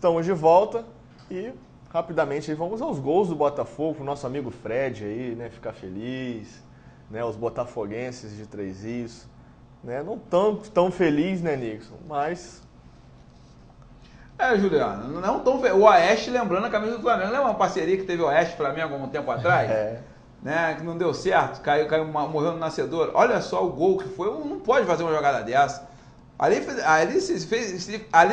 Estamos de volta e rapidamente aí vamos aos gols do Botafogo, o nosso amigo Fred aí, né, ficar feliz, né, os botafoguenses de Três Rios, né, não tão feliz, né, Nixon, mas... Juliano, não tão o Oeste lembrando a camisa do Flamengo, lembra uma parceria que teve o Oeste e Flamengo há um tempo atrás? Né, que não deu certo, morreu no nascedor. Olha só o gol que foi, não pode fazer uma jogada dessa. Ali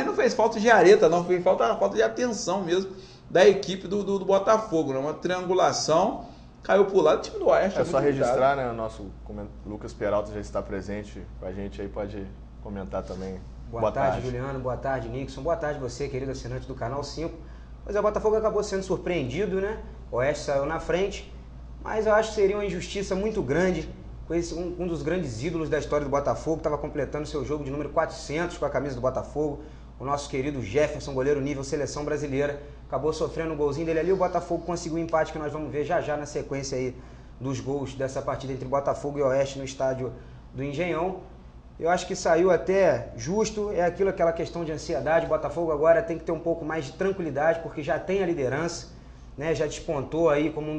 não fez falta de areta, não, fez falta de atenção mesmo da equipe do Botafogo, né? Uma triangulação, caiu pro lado do time do Oeste. É só registrar, né? O nosso Lucas Peralta já está presente com a gente aí, pode comentar também. Boa tarde, Juliano. Boa tarde, Nixon. Boa tarde você, querido assinante do Canal 5. Mas o Botafogo acabou sendo surpreendido, né? O Oeste saiu na frente, mas eu acho que seria uma injustiça muito grande com um dos grandes ídolos da história do Botafogo, estava completando seu jogo de número 400 com a camisa do Botafogo, o nosso querido Jefferson, goleiro nível seleção brasileira, acabou sofrendo um golzinho dele ali, o Botafogo conseguiu um empate que nós vamos ver já na sequência aí dos gols dessa partida entre Botafogo e Oeste no estádio do Engenhão. Eu acho que saiu até justo, aquela questão de ansiedade, o Botafogo agora tem que ter um pouco mais de tranquilidade, porque já tem a liderança, né, já despontou aí como um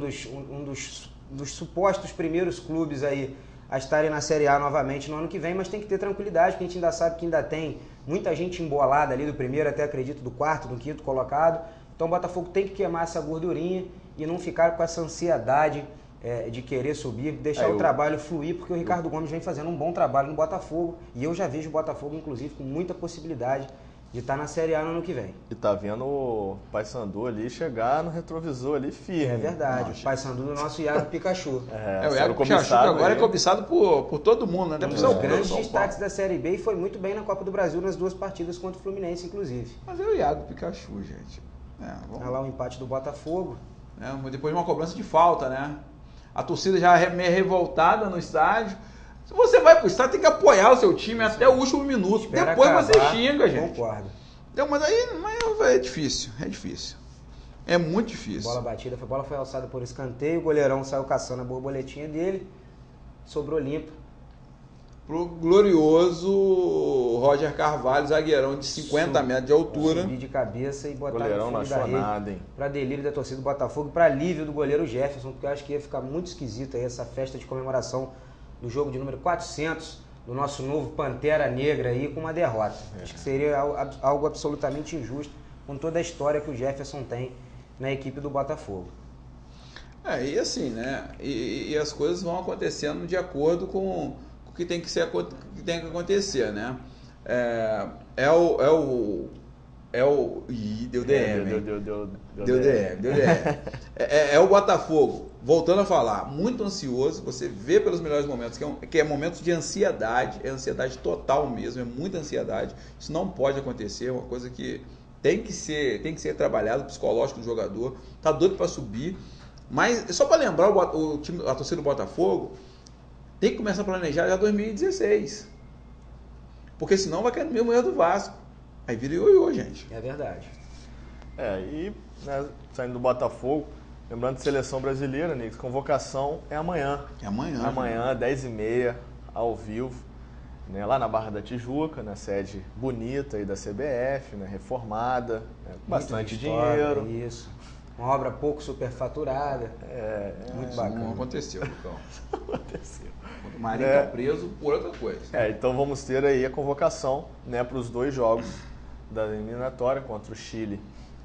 dos supostos primeiros clubes aí a estarem na Série A novamente no ano que vem, mas tem que ter tranquilidade, porque a gente ainda sabe que ainda tem muita gente embolada ali do primeiro até, acredito, do quarto, do quinto colocado. Então o Botafogo tem que queimar essa gordurinha e não ficar com essa ansiedade de querer subir, deixar o trabalho fluir, porque o Ricardo Gomes vem fazendo um bom trabalho no Botafogo e eu já vejo o Botafogo, inclusive, com muita possibilidade de estar na Série A no ano que vem. E tá vendo o Paysandu ali chegar no retrovisor ali firme. É verdade, o Paysandu do nosso Iago Pikachu. O Iago Pikachu que agora é cobiçado por todo mundo, né? Um dos grandes destaques da Série B e foi muito bem na Copa do Brasil nas duas partidas contra o Fluminense, inclusive. Mas é o Iago Pikachu, gente. Olha lá o empate do Botafogo. Depois de uma cobrança de falta, né? A torcida já meio revoltada no estádio. Se você vai pro estádio, tem que apoiar o seu time até o último minuto. Espera depois acabar, você xinga, gente. Concordo. Então, mas é difícil, É muito difícil. A bola foi alçada por escanteio, o goleirão saiu caçando a borboletinha dele, sobrou limpo. Pro glorioso Roger Carvalho, zagueirão de 50 metros de altura. Subir de cabeça e botar goleirão no fundo da nada, rede, para delírio da torcida do Botafogo, para alívio do goleiro Jefferson, porque eu acho que ia ficar muito esquisito aí essa festa de comemoração do jogo de número 400 do nosso novo Pantera Negra aí com uma derrota. Acho que seria algo absolutamente injusto com toda a história que o Jefferson tem na equipe do Botafogo. E assim, né? E as coisas vão acontecendo de acordo com o que tem que acontecer, né? Deu DM. Deu DM. É o Botafogo, voltando a falar, muito ansioso, você vê pelos melhores momentos, que é momentos de ansiedade, é ansiedade total mesmo, é muita ansiedade. Isso não pode acontecer, é uma coisa que tem que ser trabalhado, o psicológico do jogador, tá doido para subir. Mas só para lembrar, a torcida do Botafogo tem que começar a planejar já 2016. Porque senão vai cair no mesmo erro do Vasco. Aí vira ioiô, gente. É verdade. Saindo do Botafogo, lembrando de seleção brasileira, Nix, convocação é amanhã. Amanhã, 10h30, ao vivo, né, lá na Barra da Tijuca, na sede bonita aí da CBF, né, reformada, né, bastante dinheiro. Isso. Uma obra pouco superfaturada. Muito bacana. Não aconteceu, Lucão. Aconteceu. O Marinho está preso por outra coisa. Então vamos ter aí a convocação, né, para os dois jogos da eliminatória contra o Chile,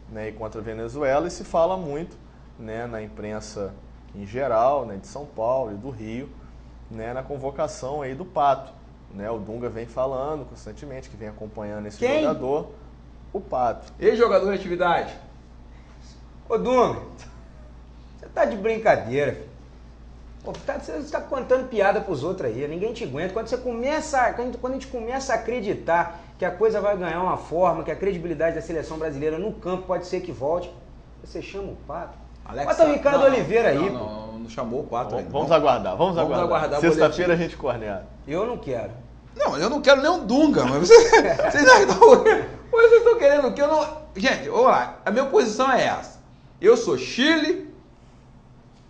né, e contra a Venezuela, e se fala muito, né, na imprensa em geral, né, de São Paulo e do Rio, né, na convocação aí do Pato. Né, o Dunga vem falando constantemente, que vem acompanhando esse jogador, o Pato. Ex-jogador de atividade. Ô Dunga, você tá de brincadeira, filho. Você está contando piada pros outros aí, ninguém te aguenta. Quando a gente começa a acreditar que a coisa vai ganhar uma forma, que a credibilidade da seleção brasileira no campo pode ser que volte, você chama o Pato. Bota o Ricardo Oliveira aí. Não chamou o Pato ainda. Vamos aguardar. Sexta-feira a gente corneta. Eu não quero. Não, eu não quero nem um Dunga, mas vocês estão querendo que eu não... Gente, vamos lá, a minha posição é essa. Eu sou Chile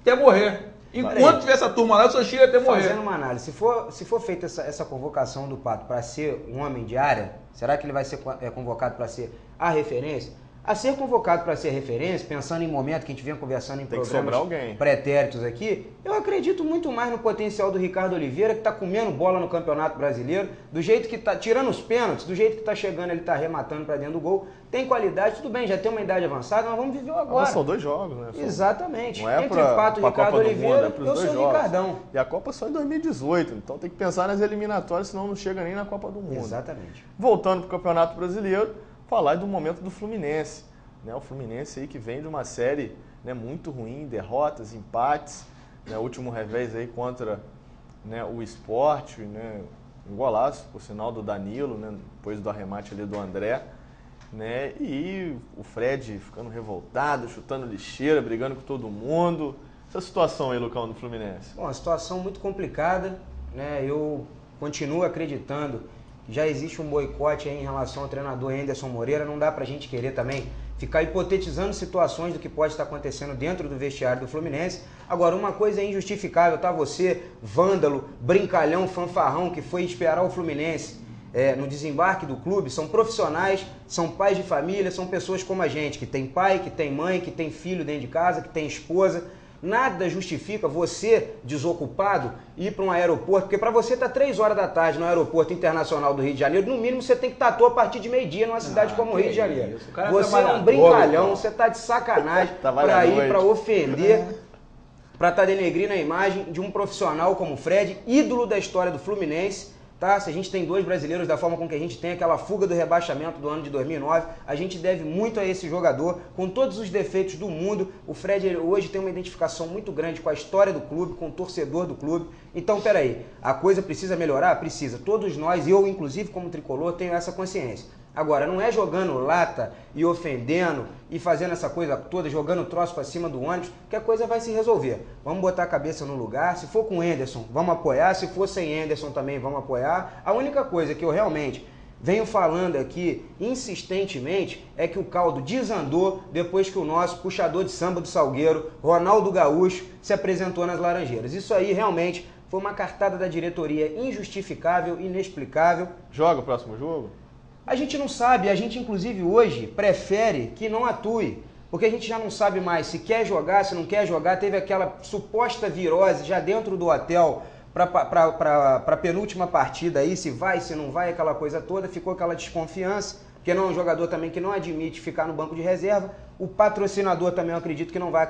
até morrer. Enquanto tiver essa turma lá, eu sou Chile até morrer. Fazendo uma análise, se for feita essa convocação do Pato para ser um homem de área, será que ele vai ser convocado para ser a referência? a ser convocado para ser referência, pensando em momento que a gente vem conversando em programas alguém pretéritos aqui, eu acredito muito mais no potencial do Ricardo Oliveira, que está comendo bola no Campeonato Brasileiro, do jeito que está tirando os pênaltis, do jeito que está chegando, ele está arrematando para dentro do gol, tem qualidade, tudo bem, já tem uma idade avançada, nós vamos viver agora. Mas são 2 jogos, né? Exatamente. Não é Entre o Pato e o Ricardo Oliveira, eu sou o Ricardão. E a Copa só em 2018, então tem que pensar nas eliminatórias, senão não chega nem na Copa do Mundo. Exatamente. Voltando para o Campeonato Brasileiro, falar do momento do Fluminense. Né, o Fluminense aí que vem de uma série, né, muito ruim, derrotas, empates, né, o último revés aí contra, né, o Sport, né, um golaço, por sinal do Danilo, né, depois do arremate ali do André, né, e o Fred ficando revoltado, chutando lixeira, brigando com todo mundo. Essa situação aí, Lucão, do Fluminense? Bom, uma situação muito complicada, né, eu continuo acreditando que já existe um boicote aí em relação ao treinador Anderson Moreira, não dá pra gente querer também ficar hipotetizando situações do que pode estar acontecendo dentro do vestiário do Fluminense. Agora, uma coisa é injustificável, tá? Você, vândalo, brincalhão, fanfarrão, que foi esperar o Fluminense no desembarque do clube, são profissionais, são pais de família, são pessoas como a gente, que tem pai, que tem mãe, que tem filho dentro de casa, que tem esposa. Nada justifica você, desocupado, ir para um aeroporto, porque para você estar 3 horas da tarde no aeroporto internacional do Rio de Janeiro, no mínimo você tem que estar à toa a partir de meio-dia numa cidade como o Rio de Janeiro. Você é um brincalhão, você está de sacanagem para ir, para ofender, para estar denegrindo a imagem de um profissional como o Fred, ídolo da história do Fluminense. Tá? Se a gente tem 2 brasileiros da forma com que a gente tem, aquela fuga do rebaixamento do ano de 2009, a gente deve muito a esse jogador, com todos os defeitos do mundo. O Fred hoje tem uma identificação muito grande com a história do clube, com o torcedor do clube. Então, peraí, a coisa precisa melhorar? Precisa. Todos nós, eu inclusive como tricolor, tenho essa consciência. Agora, não é jogando lata e ofendendo e fazendo essa coisa toda, jogando troço para cima do ônibus, que a coisa vai se resolver. Vamos botar a cabeça no lugar. Se for com o Anderson, vamos apoiar. Se for sem Anderson também, vamos apoiar. A única coisa que eu realmente venho falando aqui insistentemente é que o caldo desandou depois que o nosso puxador de samba do Salgueiro, Ronaldo Gaúcho, se apresentou nas Laranjeiras. Isso aí realmente foi uma cartada da diretoria injustificável, inexplicável. Joga o próximo jogo? A gente não sabe, a gente inclusive hoje prefere que não atue, porque a gente já não sabe mais se quer jogar, se não quer jogar. Teve aquela suposta virose já dentro do hotel para a penúltima partida aí, se vai, se não vai, aquela coisa toda, ficou aquela desconfiança, porque não é um jogador também que não admite ficar no banco de reserva. O patrocinador também eu acredito que não vai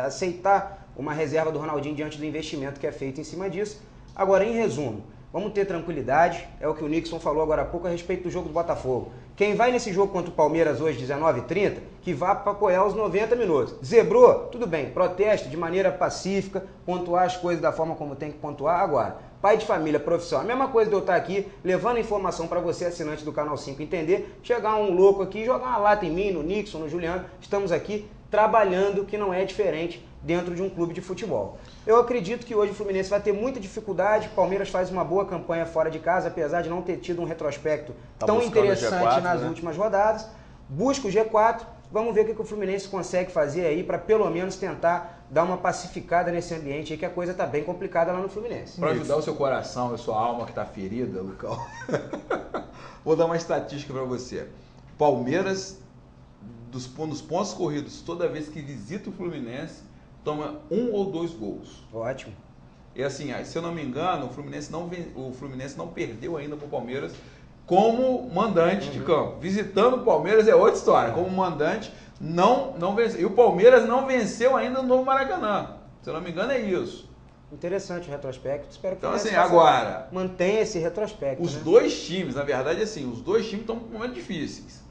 aceitar uma reserva do Ronaldinho diante do investimento que é feito em cima disso. Agora, em resumo, vamos ter tranquilidade, é o que o Nixon falou agora há pouco a respeito do jogo do Botafogo. Quem vai nesse jogo contra o Palmeiras hoje, 19h30, que vá para apoiar os 90 minutos. Zebrou? Tudo bem, proteste de maneira pacífica, pontuar as coisas da forma como tem que pontuar. Agora, pai de família, profissional, a mesma coisa de eu estar aqui levando informação para você, assinante do Canal 5, entender, chegar um louco aqui, jogar uma lata em mim, no Nixon, no Juliano, estamos aqui trabalhando, que não é diferente dentro de um clube de futebol. Eu acredito que hoje o Fluminense vai ter muita dificuldade. O Palmeiras faz uma boa campanha fora de casa, apesar de não ter tido um retrospecto tão interessante G4, nas últimas rodadas. Busca o G4. Vamos ver o que o Fluminense consegue fazer aí para pelo menos tentar dar uma pacificada nesse ambiente aí, que a coisa está bem complicada lá no Fluminense. Para ajudar o seu coração e sua alma que está ferida, Lucão, vou dar uma estatística para você. Palmeiras, nos pontos corridos, toda vez que visita o Fluminense, toma 1 ou 2 gols. Ótimo. E assim, se eu não me engano, o Fluminense não perdeu ainda para o Palmeiras como mandante de campo. Visitando o Palmeiras é outra história. Como mandante, não venceu. E o Palmeiras não venceu ainda no Novo Maracanã. Se eu não me engano, é isso. Interessante o retrospecto. Espero que então, assim, agora mantenha esse retrospecto. Os dois times, na verdade, assim, os dois times estão com momentos difíceis.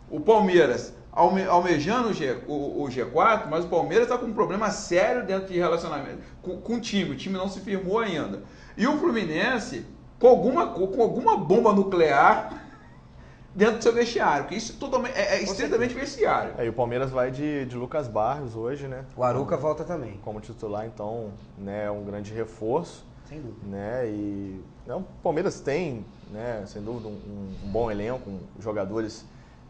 O Palmeiras almejando o G4, mas o Palmeiras está com um problema sério dentro de relacionamento com o time não se firmou ainda. E o Fluminense com alguma bomba nuclear dentro do seu vestiário, porque isso é estritamente vestiário. E o Palmeiras vai de Lucas Barros hoje, né? O Arouca volta também. Como titular, então, né, é um grande reforço. Sem dúvida. Né, e o Palmeiras tem, né, sem dúvida, um bom elenco, jogadores,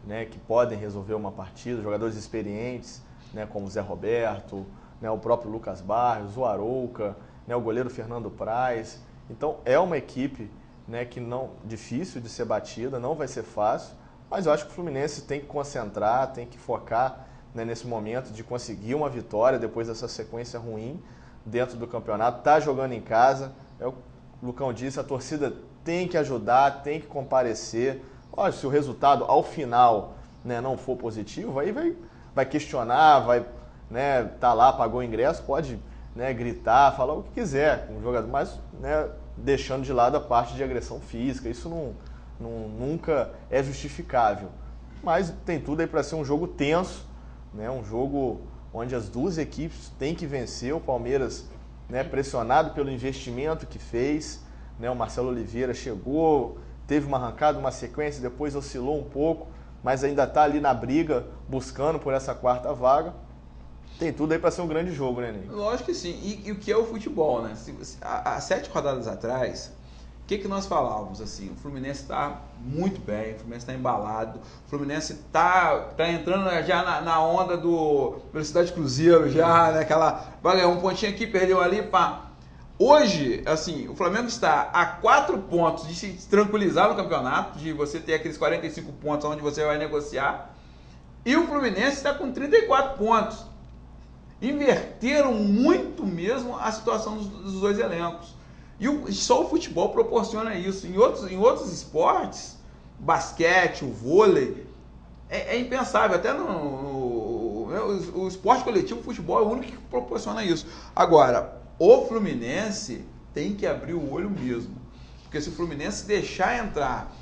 né, que podem resolver uma partida, jogadores experientes, né, como o Zé Roberto, né, o próprio Lucas Barros, o Arouca, né, o goleiro Fernando Praz. Então é uma equipe, né, que não difícil de ser batida, não vai ser fácil, mas eu acho que o Fluminense tem que concentrar, tem que focar, né, nesse momento de conseguir uma vitória depois dessa sequência ruim dentro do campeonato. Está jogando em casa, é o que o Lucão disse, a torcida tem que ajudar, tem que comparecer. Olha, se o resultado ao final, né, não for positivo, aí vai questionar, vai, né, tá lá, pagou o ingresso, pode, né, gritar, falar o que quiser com o jogador, mas, né, deixando de lado a parte de agressão física. Isso nunca é justificável. Mas tem tudo aí para ser um jogo tenso, né, um jogo onde as duas equipes têm que vencer. O Palmeiras, né, pressionado pelo investimento que fez, né, o Marcelo Oliveira chegou, teve uma arrancada, uma sequência, depois oscilou um pouco, mas ainda está ali na briga, buscando por essa quarta vaga. Tem tudo aí para ser um grande jogo, né, Ney? Lógico que sim. E o que é o futebol, né? Há 7 rodadas atrás, o que nós falávamos? Assim, o Fluminense está muito bem, o Fluminense está embalado, o Fluminense está entrando já na onda do Velocidade Cruzeiro, já, né? Vai ganhar um pontinho aqui, perdeu ali, pá. Hoje, assim, o Flamengo está a 4 pontos de se tranquilizar no campeonato, de você ter aqueles 45 pontos onde você vai negociar, e o Fluminense está com 34 pontos. Inverteram muito mesmo a situação dos dois elencos. E só o futebol proporciona isso. Em outros esportes, basquete, o vôlei, é impensável. Até o esporte coletivo, o futebol é o único que proporciona isso. Agora, o Fluminense tem que abrir o olho mesmo. Porque se o Fluminense deixar entrar...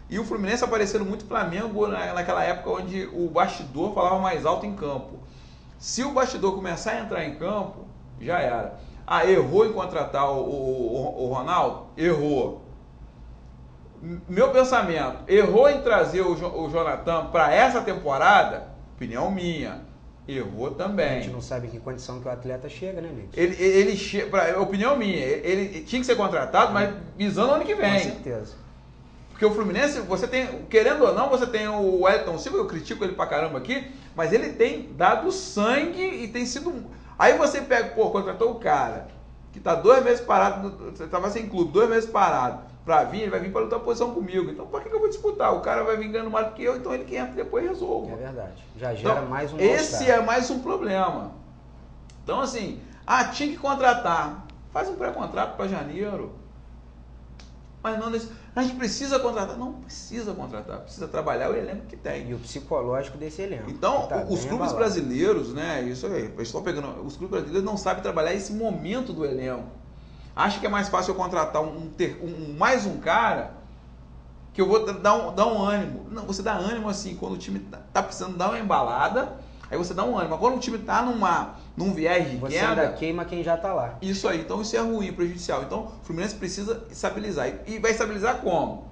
E o Fluminense aparecendo muito Flamengo naquela época onde o bastidor falava mais alto em campo. Se o bastidor começar a entrar em campo, já era. Ah, errou em contratar o Ronaldo? Errou. Meu pensamento, errou em trazer o Jonathan para essa temporada? Opinião minha. Errou também. A gente não sabe em que condição que o atleta chega, né, Nilson? Ele chega, opinião minha, ele tinha que ser contratado, mas visando o ano que vem. Com certeza. Porque o Fluminense, você tem, querendo ou não, você tem o Wellington Silva, eu critico ele pra caramba aqui, mas ele tem dado sangue e tem sido... Aí você pega, contratou o cara, que tá 2 meses parado, você tava sem clube, 2 meses parado, pra vir, ele vai vir pra lutar posição comigo. Então, pra que eu vou disputar? O cara vai vir ganhando mais do que eu, então ele que entra e depois resolve. É verdade. Já gera então, mais um esse é mais um problema. Então, assim, tinha que contratar. Faz um pré-contrato pra janeiro. Mas não, a gente precisa contratar. Não precisa contratar, precisa trabalhar o elenco que tem. E o psicológico desse elenco. Então, os clubes brasileiros, né? Isso aí, eles estão pegando. Os clubes brasileiros não sabem trabalhar esse momento do elenco. Acha que é mais fácil eu contratar mais um cara que eu vou dar um ânimo. Não, você dá ânimo assim, quando o time tá precisando dar uma embalada, aí você dá um ânimo. Mas quando o time tá num viés de você queda... ainda queima quem já tá lá. Isso aí, então isso é ruim, prejudicial. Então o Fluminense precisa estabilizar. E vai estabilizar como?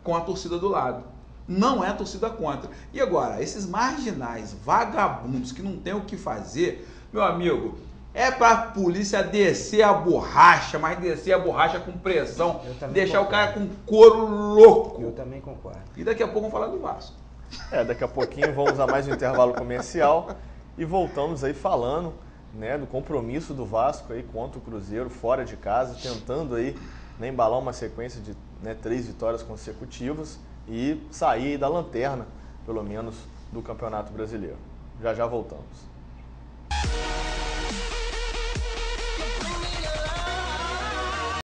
Com a torcida do lado. Não é a torcida contra. E agora, esses marginais, vagabundos, que não tem o que fazer, meu amigo... É pra polícia descer a borracha, mas descer a borracha com pressão, deixar o cara com couro louco. Eu também concordo. E daqui a pouco vamos falar do Vasco. Daqui a pouquinho vamos a mais um intervalo comercial e voltamos aí falando, né, do compromisso do Vasco aí contra o Cruzeiro, fora de casa, tentando aí, né, embalar uma sequência de, né, 3 vitórias consecutivas e sair da lanterna, pelo menos, do Campeonato Brasileiro. Já já voltamos.